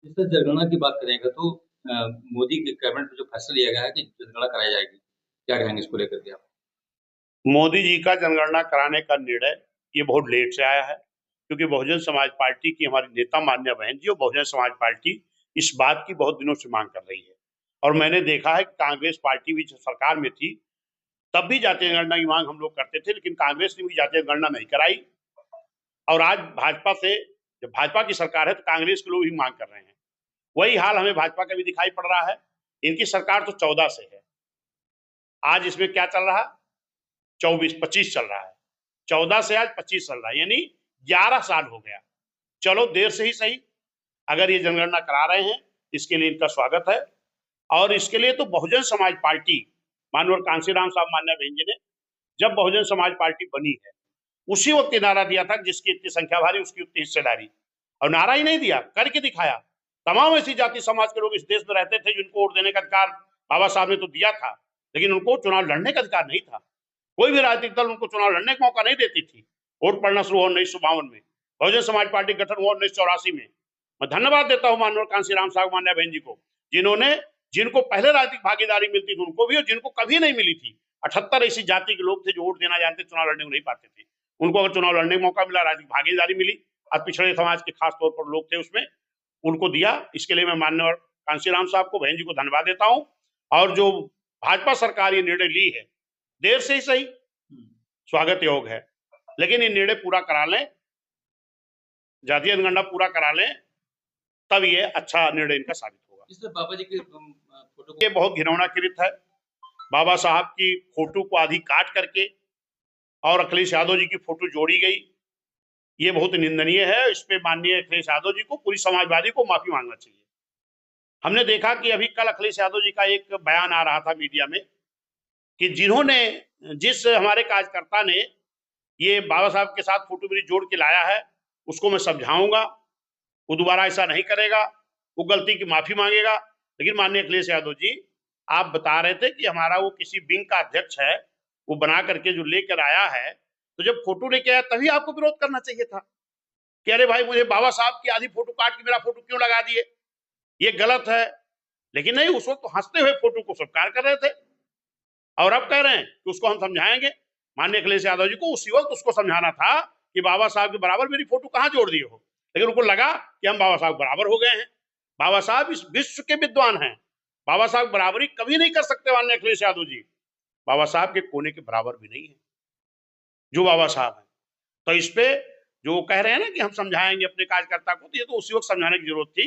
इस पर जनगणना की बात करेंगे तो मोदी के कैबिनेट में जो फैसला लिया गया है कि जनगणना कराई जाएगी, क्या कहेंगे इसको लेकर के आप? मोदी जी का जनगणना कराने का निर्णय ये बहुत लेट से आया है, क्योंकि बहुजन समाज पार्टी की हमारी नेता मान्या बहन जी और बहुजन समाज पार्टी इस बात की बहुत दिनों से मांग कर रही है। और मैंने देखा है कि कांग्रेस पार्टी भी जब सरकार में थी तब भी जातीय जनगणना की मांग हम लोग करते थे, लेकिन कांग्रेस ने भी जातीय जनगणना नहीं कराई। और आज भाजपा से, जब भाजपा की सरकार है तो कांग्रेस के लोग भी मांग कर रहे हैं। वही हाल हमें भाजपा का भी दिखाई पड़ रहा है। इनकी सरकार तो 14 से है, आज इसमें क्या चल रहा है, 24-25 चल रहा है। 14 से आज 25 चल रहा है, यानी 11 साल हो गया। चलो देर से ही सही, अगर ये जनगणना करा रहे हैं इसके लिए इनका स्वागत है। और इसके लिए तो बहुजन समाज पार्टी, माननीय कांशीराम साहब मान्या बहन जी ने जब बहुजन समाज पार्टी बनी है उसी वक्त ये नारा दिया था, जिसकी इतनी संख्या भारी उसकी उतनी हिस्सेदारी। और नारा ही नहीं दिया, करके दिखाया। तमाम ऐसी जाति समाज के लोग इस देश में रहते थे जिनको वोट देने का अधिकार बाबा साहब ने तो दिया था, लेकिन उनको चुनाव लड़ने का अधिकार नहीं था। कोई भी राजनीतिक दल उनको चुनाव लड़ने का मौका नहीं देती थी। वोट पड़ना शुरू हुआ 1952 में, बहुजन समाज पार्टी गठन हुआ 1984 में। मैं धन्यवाद देता हूँ माननीय कांशीराम साहब मान्या बहन जी को, जिन्होंने, जिनको पहले राजनीतिक भागीदारी मिलती थी उनको भी, और जिनको कभी नहीं मिली थी। 78 ऐसी जाति के लोग थे जो वोट देना जानते, चुनाव लड़ने को नहीं पाते थे। उनको अगर चुनाव लड़ने का मौका मिला, राजनीतिक भागीदारी मिली, और पिछड़े समाज के खास तौर पर लोग थे उसमें, उनको दिया। इसके लिए मैं माननीय कांशीराम साहब को, बहन जी को धन्यवाद देता हूँ। और जो भाजपा सरकार ये निर्णय ली है, देर से ही सही, स्वागत योग्य है, लेकिन ये निर्णय पूरा करा लें, जातीय जनगणना पूरा करा लें, तब ये अच्छा निर्णय इनका साबित होगा। इस पर बाबा जी के फोटो ये बहुत घिनौना कृत है। बाबा साहब की फोटो को आधी काट करके और अखिलेश यादव जी की फोटो जोड़ी गई, ये बहुत निंदनीय है। इस पे माननीय अखिलेश यादव जी को, पूरी समाजवादी को माफी मांगना चाहिए। हमने देखा कि अभी कल अखिलेश यादव जी का एक बयान आ रहा था मीडिया में कि जिन्होंने, जिस हमारे कार्यकर्ता ने ये बाबा साहब के साथ फोटो मेरी जोड़ के लाया है, उसको मैं समझाऊंगा, वो दोबारा ऐसा नहीं करेगा, वो गलती की माफी मांगेगा। लेकिन माननीय अखिलेश यादव जी, आप बता रहे थे कि हमारा वो किसी विंग का अध्यक्ष है, वो बना करके जो लेकर आया है, तो जब फोटो लेके आया तभी आपको विरोध करना चाहिए था कि अरे भाई मुझे बाबा साहब की आधी फोटो काट के मेरा फोटो क्यों लगा दिए, ये गलत है। लेकिन नहीं, उस वक्त तो हंसते हुए फोटो को स्वीकार कर रहे थे, और अब कह रहे हैं कि उसको हम समझाएंगे। माननीय अखिलेश यादव जी को उसी वक्त उसको समझाना था कि बाबा साहब के बराबर मेरी फोटो कहां जोड़ दिए हो, लेकिन उनको लगा कि हम बाबा साहब बराबर हो गए हैं। बाबा साहब इस विश्व के विद्वान हैं, बाबा साहब बराबरी कभी नहीं कर सकते। माननीय अखिलेश यादव जी बाबा साहब के कोने के बराबर भी नहीं है जो बाबा साहब है। तो इस पे जो कह रहे हैं ना कि हम समझाएंगे अपने कार्यकर्ता को, तो ये तो उसी वक्त समझाने की जरूरत थी